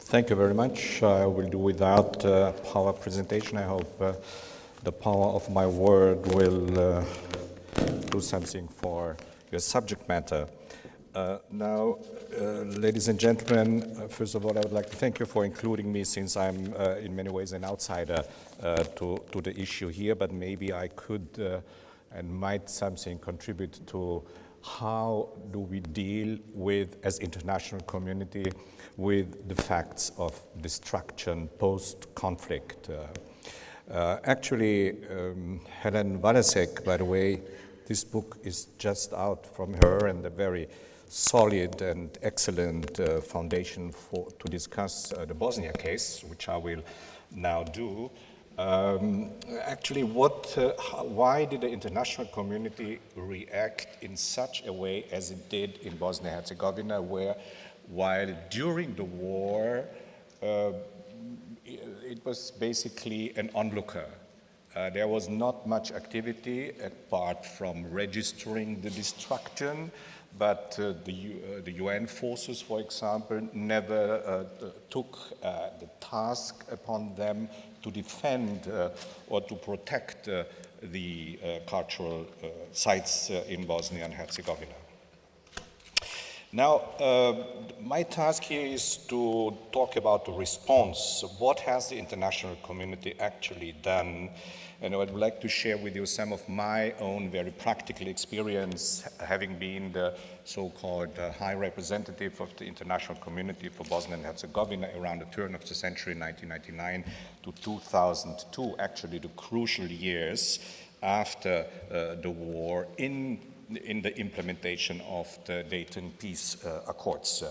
Thank you very much. I will do without power presentation. I hope the power of my word will do something for your subject matter. Now, ladies and gentlemen, first of all, I would like to thank you for including me, since I'm in many ways an outsider to the issue here, but maybe I could and might something contribute to how do we deal with, as international community, with the facts of destruction post-conflict. Actually, Helen Walasek, by the way, this book is just out from her, and a very solid and excellent foundation to discuss the Bosnia case, which I will now do. Actually, why did the international community react in such a way as it did in Bosnia-Herzegovina, where, while during the war, it was basically an onlooker? There was not much activity apart from registering the destruction, but the UN forces, for example, never took the task upon them to defend or to protect the cultural sites in Bosnia and Herzegovina. Now, my task here is to talk about the response. What has the international community actually done? And I would like to share with you some of my own very practical experience, having been the so-called High Representative of the international community for Bosnia and Herzegovina around the turn of the century, 1999 to 2002, actually the crucial years after the war in the implementation of the Dayton Peace Accords.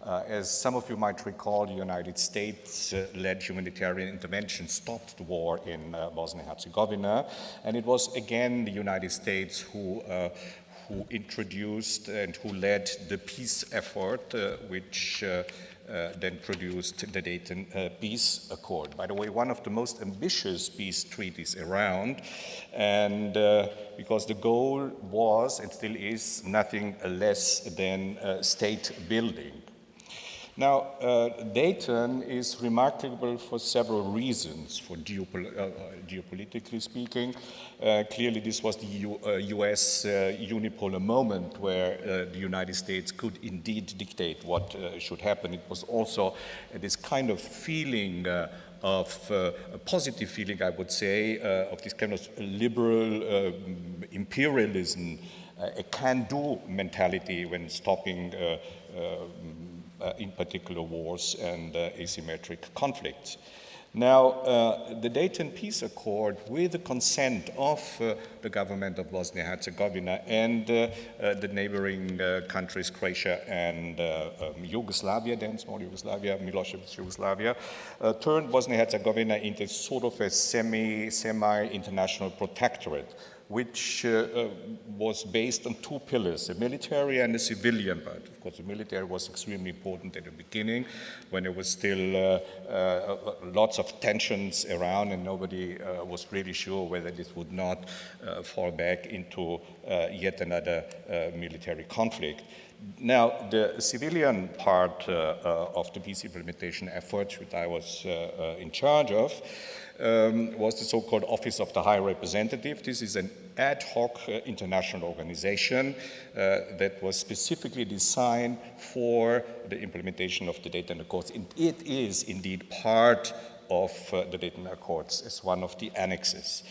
As some of you might recall, the United States-led humanitarian intervention stopped the war in Bosnia-Herzegovina, and it was again the United States who introduced and who led the peace effort, which then produced the Dayton Peace Accord. By the way, one of the most ambitious peace treaties around, and because the goal was and still is nothing less than state building. Now, Dayton is remarkable for several reasons. For geopolitically speaking, clearly this was the US unipolar moment where the United States could indeed dictate what should happen. It was also this kind of feeling of a positive feeling, I would say, of this kind of liberal imperialism, a can-do mentality when stopping in particular wars and asymmetric conflicts. Now, the Dayton Peace Accord, with the consent of the government of Bosnia-Herzegovina and the neighboring countries, Croatia and Yugoslavia, then small Yugoslavia, Milosevic's Yugoslavia, turned Bosnia-Herzegovina into sort of a semi-international protectorate, which was based on two pillars, a military and a civilian part. Of course, the military was extremely important at the beginning, when there was still lots of tensions around and nobody was really sure whether this would not fall back into yet another military conflict. Now, the civilian part of the peace implementation effort, which I was in charge of, was the so-called Office of the High Representative. This is an ad hoc international organization that was specifically designed for the implementation of the Dayton Accords. And it is indeed part of the Dayton Accords as one of the annexes.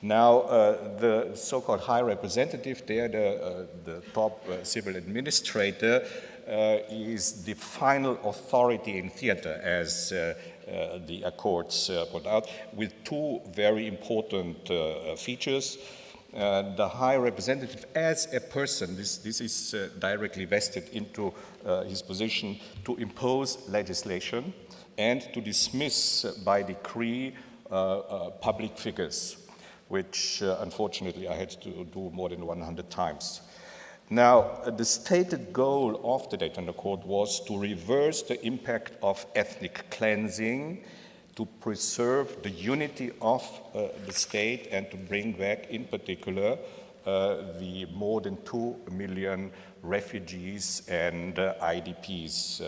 Now, the so-called High Representative there, the top civil administrator, is the final authority in theater, as the Accords put out, with two very important features. The High Representative as a person, this is directly vested into his position to impose legislation and to dismiss by decree public figures, which unfortunately I had to do more than 100 times. Now, the stated goal of the Dayton Accord was to reverse the impact of ethnic cleansing, to preserve the unity of the state, and to bring back, in particular, the more than 2 million refugees and IDPs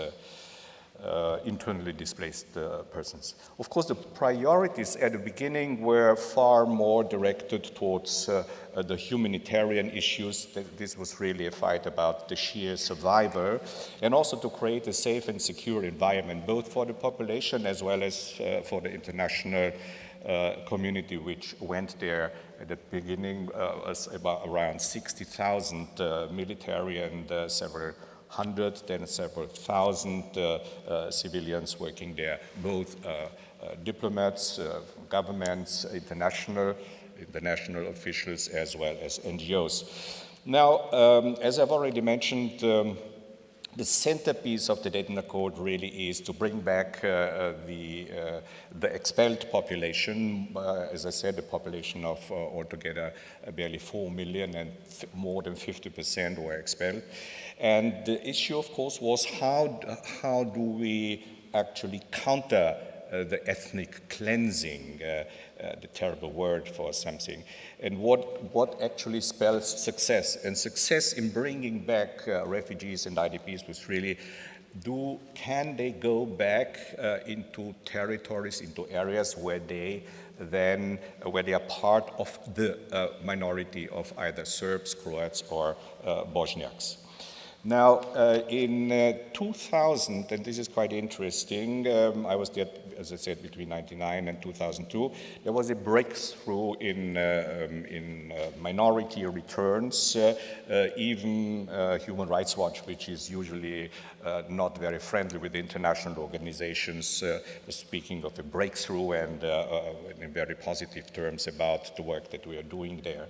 internally displaced persons. Of course, the priorities at the beginning were far more directed towards the humanitarian issues. This was really a fight about the sheer survivor, and also to create a safe and secure environment, both for the population as well as for the international community which went there. At the beginning was about around 60,000 military and several hundred, then several thousand civilians working there, both diplomats, governments, international officials, as well as NGOs. Now, as I've already mentioned, the centerpiece of the Dayton Accord really is to bring back the expelled population. As I said, the population of altogether barely 4 million, and more than 50% were expelled. And the issue, of course, was how do we actually counter the ethnic cleansing, the terrible word for something, and what actually spells success. And success in bringing back refugees and IDPs was really, can they go back into territories, into areas where they are part of the minority of either Serbs, Croats, or Bosniaks. Now, in 2000, and this is quite interesting, I was there, as I said, between 1999 and 2002, there was a breakthrough in minority returns. Even Human Rights Watch, which is usually not very friendly with international organizations, was speaking of a breakthrough and in very positive terms about the work that we are doing there.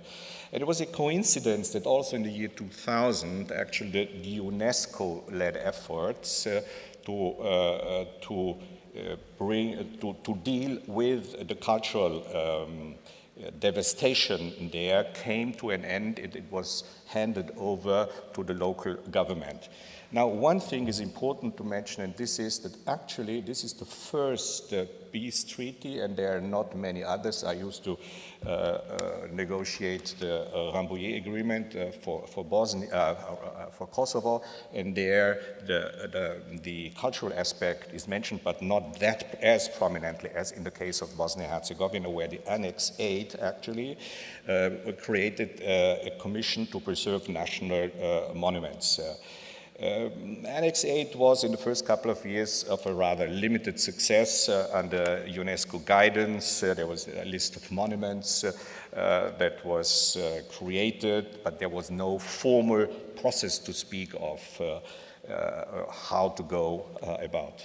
And it was a coincidence that also in the year 2000, actually the UNESCO-led efforts to deal with the cultural devastation there came to an end. It was handed over to the local government. Now, one thing is important to mention, and this is that actually this is the first peace treaty, and there are not many others. I used to negotiate the Rambouillet agreement for Bosnia, for Kosovo, and there the cultural aspect is mentioned, but not that as prominently as in the case of Bosnia-Herzegovina, where the Annex 8 actually created a commission to preserve national monuments. Annex 8 was in the first couple of years of a rather limited success under UNESCO guidance. There was a list of monuments that was created, but there was no formal process to speak of how to go about.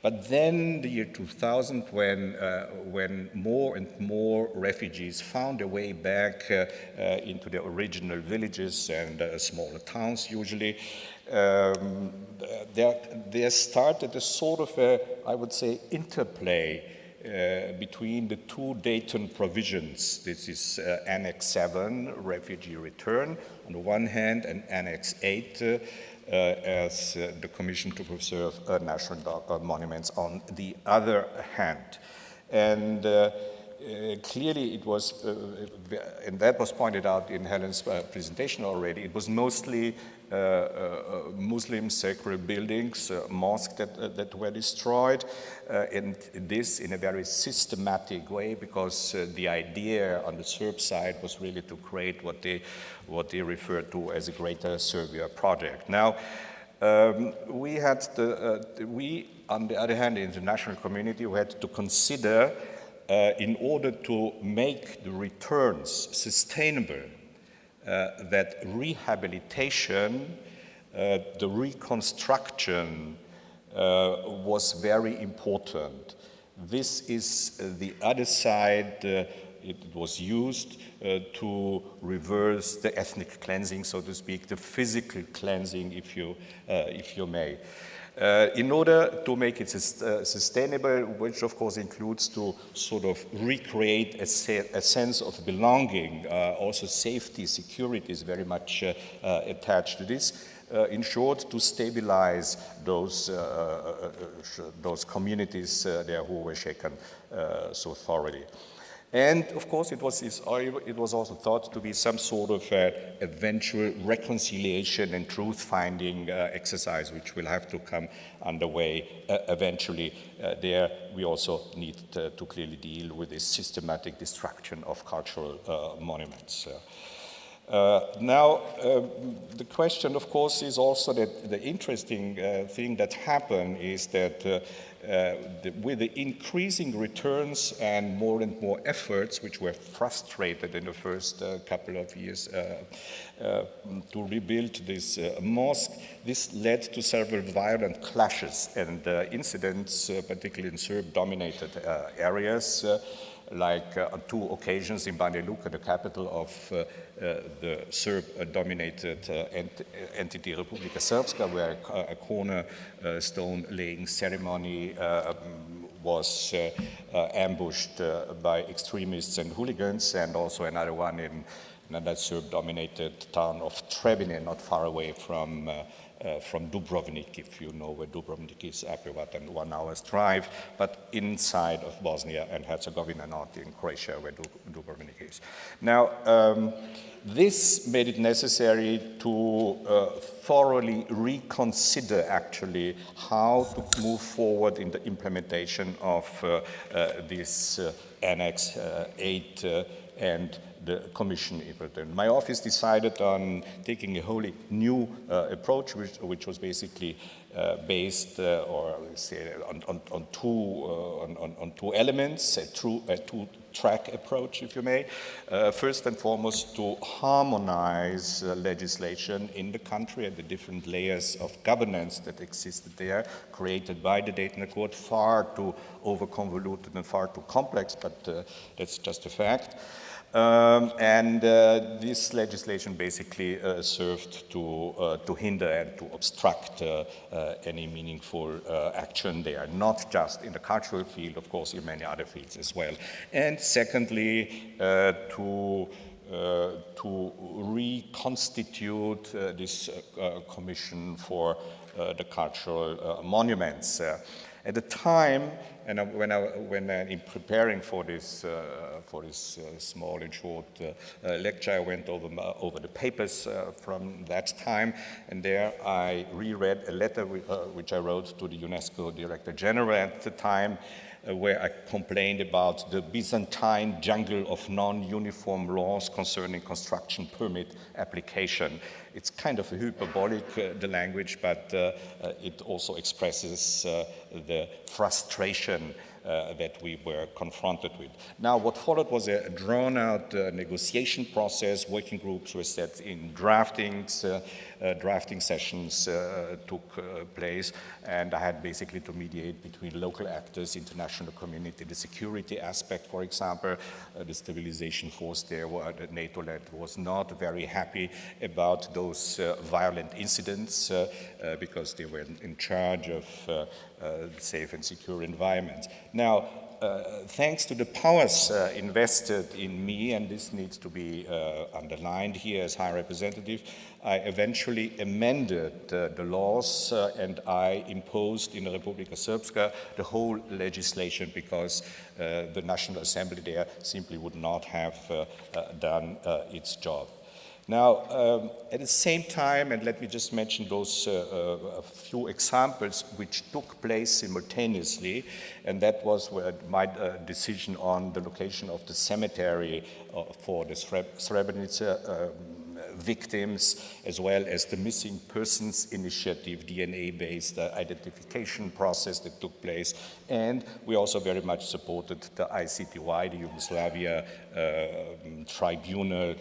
But then the year 2000, when more and more refugees found their way back into their original villages and smaller towns usually, there started a sort of I would say, interplay between the two Dayton provisions. This is Annex 7, refugee return, on the one hand, and Annex 8, as the Commission to Preserve National Monuments on the other hand. And clearly it was, and that was pointed out in Helen's presentation already, it was mostly Muslim sacred buildings, mosques that were destroyed, and this in a very systematic way, because the idea on the Serb side was really to create what they referred to as a Greater Serbia project. Now, we on the other hand, the international community, we had to consider, in order to make the returns sustainable, that rehabilitation, the reconstruction was very important. This is the other side. It was used to reverse the ethnic cleansing, so to speak, the physical cleansing, if you may. In order to make it sustainable, which of course includes to sort of recreate a sense of belonging, also safety, security is very much attached to this. In short, to stabilize those communities there who were shaken so thoroughly. And of course, it was also thought to be some sort of eventual reconciliation and truth-finding exercise, which will have to come underway eventually. There, we also need to clearly deal with this systematic destruction of cultural monuments. Now, the question, of course, is also that the interesting thing that happened is that with the increasing returns and more efforts, which were frustrated in the first couple of years to rebuild this mosque, this led to several violent clashes and incidents, particularly in Serb-dominated areas, like on 2 occasions in Banja Luka, the capital of the Serb-dominated entity Republika Srpska, where a cornerstone-laying ceremony was ambushed by extremists and hooligans, and also another one in another Serb-dominated town of Trebinje, not far away from Dubrovnik, if you know where Dubrovnik is, about a 1 hour's drive, but inside of Bosnia and Herzegovina, not in Croatia, where Dubrovnik is. Now, this made it necessary to thoroughly reconsider, actually, how to move forward in the implementation of this Annex 8 and the Commission. My office decided on taking a wholly new approach, which was basically based, or let's say, on two elements, a two-track approach, if you may. First and foremost, to harmonize legislation in the country and the different layers of governance that existed there, created by the Dayton Accord, far too over-convoluted and far too complex, but that's just a fact. This legislation basically served to hinder and to obstruct any meaningful action there, not just in the cultural field, of course, in many other fields as well. And secondly, to reconstitute this commission for the cultural monuments. At the time, and when in preparing for this small and short lecture, I went over the papers from that time, and there I reread a letter which I wrote to the UNESCO Director General at the time, where I complained about the Byzantine jungle of non-uniform laws concerning construction permit application. It's kind of a hyperbolic, the language, but it also expresses the frustration that we were confronted with. Now, what followed was a drawn-out negotiation process. Working groups were set in drafting sessions took place, and I had basically to mediate between local actors, international community, the security aspect, for example, the stabilization force there, NATO-led, was not very happy about those violent incidents because they were in charge of safe and secure environments. Now, thanks to the powers invested in me, and this needs to be underlined here as High Representative, I eventually amended the laws and I imposed in the Republika Srpska the whole legislation, because the National Assembly there simply would not have done its job. Now, at the same time, and let me just mention those a few examples which took place simultaneously, and that was my decision on the location of the cemetery for the Srebrenica victims, as well as the Missing Persons Initiative, DNA-based identification process that took place. And we also very much supported the ICTY, the Yugoslavia Tribunal,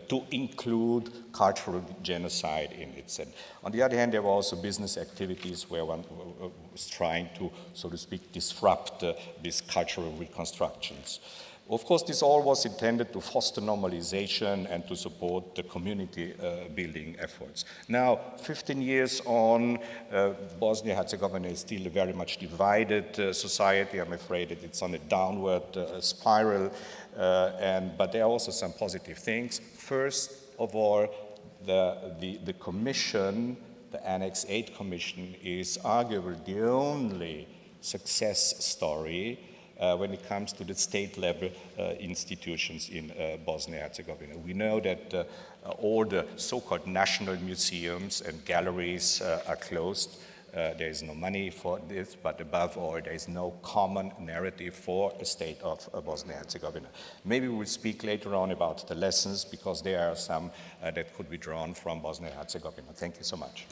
to include cultural genocide in it. And on the other hand, there were also business activities where one was trying to, so to speak, disrupt these cultural reconstructions. Of course, this all was intended to foster normalization and to support the community building efforts. Now, 15 years on, Bosnia-Herzegovina is still a very much divided society. I'm afraid that it's on a downward spiral, but there are also some positive things. First of all, the commission, the Annex 8 Commission, is arguably the only success story when it comes to the state-level institutions in Bosnia-Herzegovina. We know that all the so-called national museums and galleries are closed. There is no money for this, but above all, there is no common narrative for the state of Bosnia-Herzegovina. Maybe we'll speak later on about the lessons, because there are some that could be drawn from Bosnia-Herzegovina. Thank you so much.